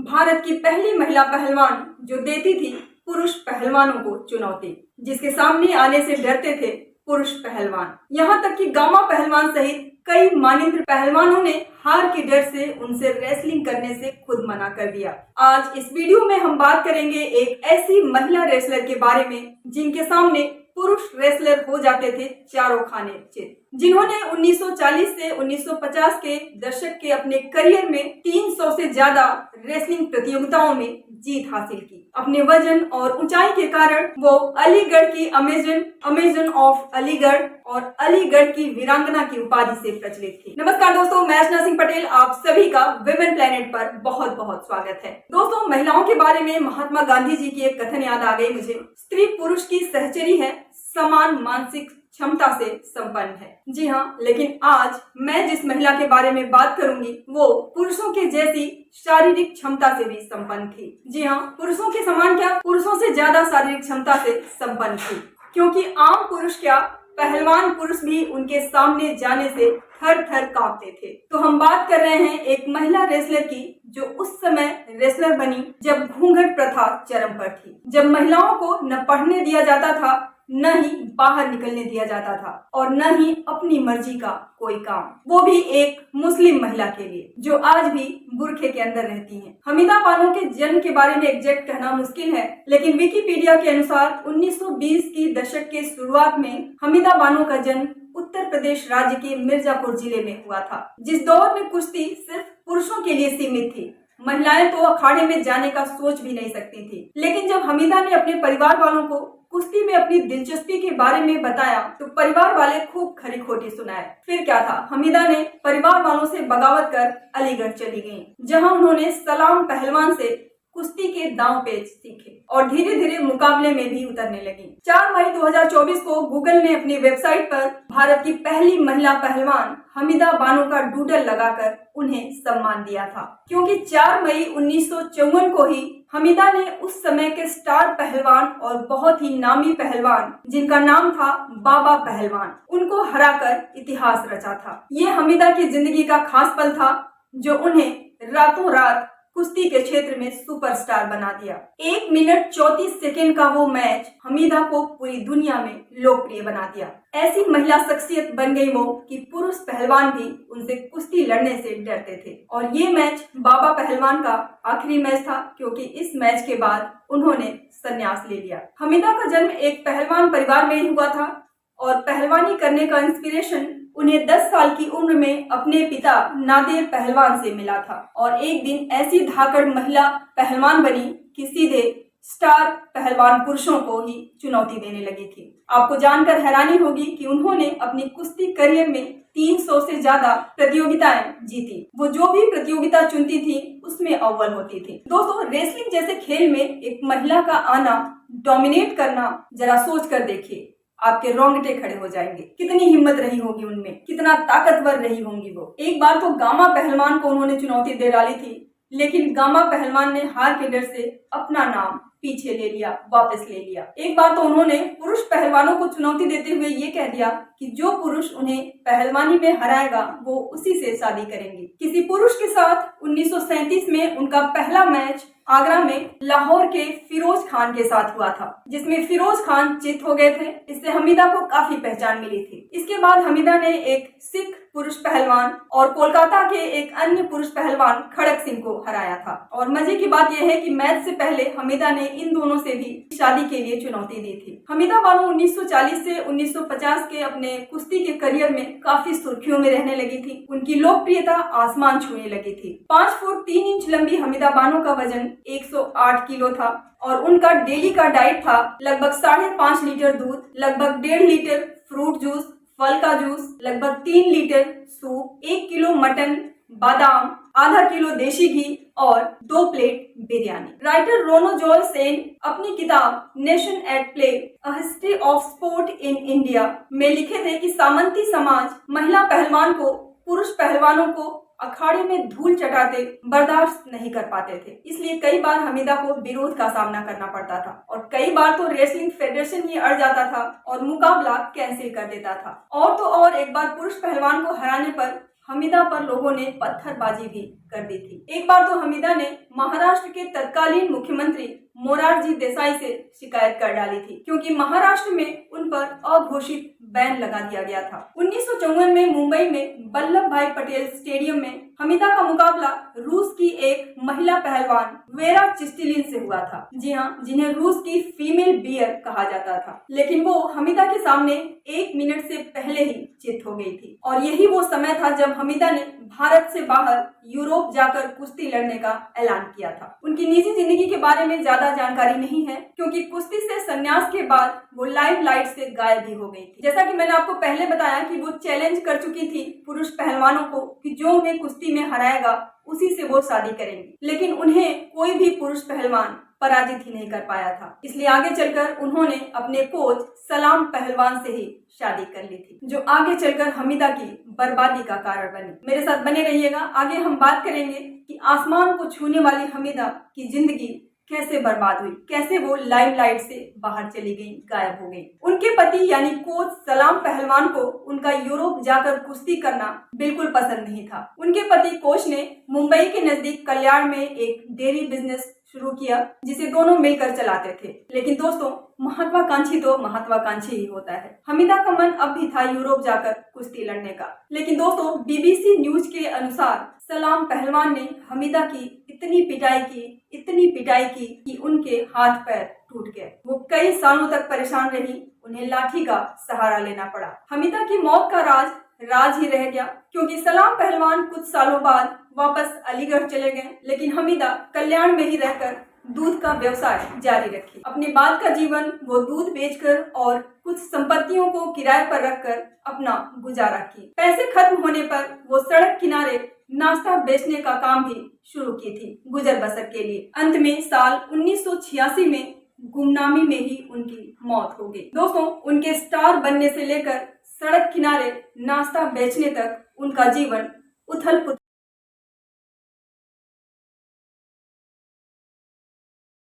भारत की पहली महिला पहलवान जो देती थी पुरुष पहलवानों को चुनौती, जिसके सामने आने से डरते थे पुरुष पहलवान। यहाँ तक कि गामा पहलवान सहित कई मान्यवर पहलवानों ने हार के डर से उनसे रेसलिंग करने से खुद मना कर दिया। आज इस वीडियो में हम बात करेंगे एक ऐसी महिला रेसलर के बारे में जिनके सामने पुरुष रेसलर हो जाते थे चारों खाने चित, जिन्होंने 1940 से 1950 के दशक के अपने करियर में 300 से ज्यादा रेसलिंग प्रतियोगिताओं में जीत हासिल की। अपने वजन और ऊंचाई के कारण वो अलीगढ़ की अमेजन ऑफ अलीगढ़ और अलीगढ़ की वीरांगना की उपाधि से प्रचलित थी। नमस्कार दोस्तों, मैं अर्चना सिंह पटेल आप सभी का विमेन प्लेनेट पर बहुत बहुत स्वागत है। दोस्तों, महिलाओं के बारे में महात्मा गांधी जी की एक कथन याद आ गई मुझे। स्त्री पुरुष की सहचरी है, समान मानसिक क्षमता से संपन्न है। जी हाँ, लेकिन आज मैं जिस महिला के बारे में बात करूंगी वो पुरुषों के जैसी शारीरिक क्षमता से भी संपन्न थी। जी हाँ, पुरुषों के समान क्या, पुरुषों से ज्यादा शारीरिक क्षमता से संपन्न थी, क्योंकि आम पुरुष क्या, पहलवान पुरुष भी उनके सामने जाने से थर थर कांपते थे। तो हम बात कर रहे हैं एक महिला रेसलर की जो उस समय रेसलर बनी जब घूंघट प्रथा चरम पर थी, जब महिलाओं को न पढ़ने दिया जाता था, न ही बाहर निकलने दिया जाता था और न ही अपनी मर्जी का कोई काम, वो भी एक मुस्लिम महिला के लिए जो आज भी बुरखे के अंदर रहती हैं। हमीदा बानो के जन्म के बारे में एग्जैक्ट कहना मुश्किल है, लेकिन विकिपीडिया के अनुसार 1920 की दशक के शुरुआत में हमीदा बानो का जन्म उत्तर प्रदेश राज्य के मिर्जापुर जिले में हुआ था। जिस दौर में कुश्ती सिर्फ पुरुषों के लिए सीमित थी, महिलाएं तो अखाड़े में जाने का सोच भी नहीं सकती थी। लेकिन जब हमीदा ने अपने परिवार वालों को कुश्ती में अपनी दिलचस्पी के बारे में बताया तो परिवार वाले खूब खरी खोटी सुनाए। फिर क्या था, हमीदा ने परिवार वालों से बगावत कर अलीगढ़ चली गईं, जहां उन्होंने सलाम पहलवान से कुश्ती के दांव पेच सीखे और धीरे धीरे मुकाबले में भी उतरने लगी। 4 मई 2024 को गूगल ने अपनी वेबसाइट पर भारत की पहली महिला पहलवान हमीदा बानो का डूडल लगाकर उन्हें सम्मान दिया था, क्योंकि 4 मई 1954 को ही हमीदा ने उस समय के स्टार पहलवान और बहुत ही नामी पहलवान जिनका नाम था बाबा पहलवान, उनको हराकर इतिहास रचा था। ये हमीदा की जिंदगी का खास पल था जो उन्हें रातों रात कुश्ती के क्षेत्र में सुपरस्टार बना दिया। 1 मिनट 34 सेकेंड का वो मैच हमीदा को पूरी दुनिया में लोकप्रिय बना दिया। ऐसी महिला शख्सियत बन गई वो कि पुरुष पहलवान भी उनसे कुश्ती लड़ने से डरते थे। और ये मैच बाबा पहलवान का आखिरी मैच था, क्योंकि इस मैच के बाद उन्होंने संन्यास ले लिया। हमीदा का जन्म एक पहलवान परिवार में ही हुआ था और पहलवानी करने का इंस्पिरेशन उन्हें 10 साल की उम्र में अपने पिता नादेर पहलवान से मिला था। और एक दिन ऐसी धाकड़ महिला पहलवान बनी कि सीधे स्टार पहलवान पुरुषों को ही चुनौती देने लगी थी। आपको जानकर हैरानी होगी कि उन्होंने अपनी कुश्ती करियर में 300 से ज्यादा प्रतियोगिताएं जीती। वो जो भी प्रतियोगिता चुनती थी उसमें अव्वल होती थी। दोस्तों, रेसलिंग जैसे खेल में एक महिला का आना, डोमिनेट करना, जरा सोच कर देखिए, आपके रोंगटे खड़े हो जाएंगे। कितनी हिम्मत रही होगी उनमें, कितना ताकतवर रही होंगी वो। एक बार तो गामा पहलवान को उन्होंने चुनौती दे डाली थी, लेकिन गामा पहलवान ने हार के डर से अपना नाम पीछे ले लिया, वापस ले लिया। एक बार तो उन्होंने पुरुष पहलवानों को चुनौती देते हुए ये कह दिया कि जो पुरुष उन्हें पहलवानी में हराएगा वो उसी से शादी करेंगे। किसी पुरुष के साथ 1937 में उनका पहला मैच आगरा में लाहौर के फिरोज खान के साथ हुआ था, जिसमें फिरोज खान चित हो गए थे। इससे हमीदा को काफी पहचान मिली थी। इसके बाद हमीदा ने एक सिख पुरुष पहलवान और कोलकाता के एक अन्य पुरुष पहलवान खड़क सिंह को हराया था। और मजे की बात यह है कि मैच से पहले हमीदा ने इन दोनों से भी शादी के लिए चुनौती दी थी। हमीदा बानो 1940 से 1950 के अपने कुश्ती के करियर में काफी सुर्खियों में रहने लगी थी। उनकी लोकप्रियता आसमान छूने लगी थी। 5 फुट 3 इंच लंबी हमीदा बानो का वजन 108 किलो था और उनका डेली का डाइट था लगभग 5.5 लीटर दूध, लगभग 1.5 लीटर फ्रूट जूस, फल का जूस, लगभग 3 लीटर सूप, 1 किलो मटन, बादाम, आधा किलो देशी घी और 2 प्लेट बिरयानी। राइटर रोनो जॉय सेन अपनी किताब nation at play a history of sport in India में लिखे थे कि सामंती समाज महिला पहलवान को पुरुष पहलवानों को अखाड़े में धूल चटाते बर्दाश्त नहीं कर पाते थे। इसलिए कई बार हमीदा को विरोध का सामना करना पड़ता था और कई बार तो रेसलिंग फेडरेशन ही अड़ जाता था और मुकाबला कैंसिल कर देता था। और तो और एक बार पुरुष पहलवान को हराने पर हमीदा पर लोगों ने पत्थरबाजी भी कर दी थी। एक बार तो हमीदा ने महाराष्ट्र के तत्कालीन मुख्यमंत्री मोरारजी देसाई से शिकायत कर डाली थी, क्योंकि महाराष्ट्र में उन पर अघोषित बैन लगा दिया गया था। 1954 में मुंबई में वल्लभ भाई पटेल स्टेडियम में हमीदा का मुकाबला रूस की एक महिला पहलवान वेरा चिस्टिलिन से हुआ था। जी हाँ, जिन्हें रूस की फीमेल बियर कहा जाता था। लेकिन वो हमीदा के सामने 1 मिनट से पहले ही चित हो गई थी, और यही वो समय था जब हमीदा ने भारत से बाहर यूरोप जाकर कुश्ती लड़ने का ऐलान किया था। उनकी निजी जिंदगी के बारे में ज्यादा जानकारी नहीं है, क्योंकि कुश्ती से संन्यास के बाद वो लाइमलाइट से गायब भी हो गई थी। जैसा कि मैंने आपको पहले बताया कि वो चैलेंज कर चुकी थी पुरुष पहलवानों को कि जो उन्हें कुश्ती में हराएगा उसी से वो शादी करेंगी, लेकिन उन्हें कोई भी पुरुष पहलवान पराजित ही नहीं कर पाया था। इसलिए आगे चलकर उन्होंने अपने कोच सलाम पहलवान से ही शादी कर ली थी, जो आगे चलकर हमीदा की बर्बादी का कारण बनी। मेरे साथ बने रहिएगा। आगे हम बात करेंगे कि आसमान को छूने वाली हमीदा की जिंदगी कैसे बर्बाद हुई, कैसे वो लाइमलाइट से बाहर चली गई, गायब हो गई। उनके पति यानी कोच सलाम पहलवान को उनका यूरोप जाकर कुश्ती करना बिल्कुल पसंद नहीं था। उनके पति कोच ने मुंबई के नजदीक कल्याण में एक डेयरी बिजनेस शुरू किया, जिसे दोनों मिलकर चलाते थे। लेकिन दोस्तों, महत्वाकांक्षी तो महत्वाकांक्षी ही होता है। हमीदा का मन अब भी था यूरोप जाकर कुश्ती लड़ने का। लेकिन दोस्तों, बीबीसी न्यूज के अनुसार सलाम पहलवान ने हमीदा की इतनी पिटाई की कि उनके हाथ पैर टूट गए। वो कई सालों तक परेशान रही, उन्हें लाठी का सहारा लेना पड़ा। हमीदा की मौत का राज ही रह गया, क्योंकि सलाम पहलवान कुछ सालों बाद वापस अलीगढ़ चले गए, लेकिन हमीदा कल्याण में ही रहकर दूध का व्यवसाय जारी रखी। अपने बाद का जीवन वो दूध बेचकर और कुछ संपत्तियों को किराए पर रखकर अपना गुजारा की। पैसे खत्म होने पर वो सड़क किनारे नाश्ता बेचने का काम भी शुरू की थी गुजर बसर के लिए। अंत में साल 1986 में गुमनामी में ही उनकी मौत हो गई। दोस्तों, उनके स्टार बनने से लेकर सड़क किनारे नाश्ता बेचने तक उनका जीवन उथल पुथल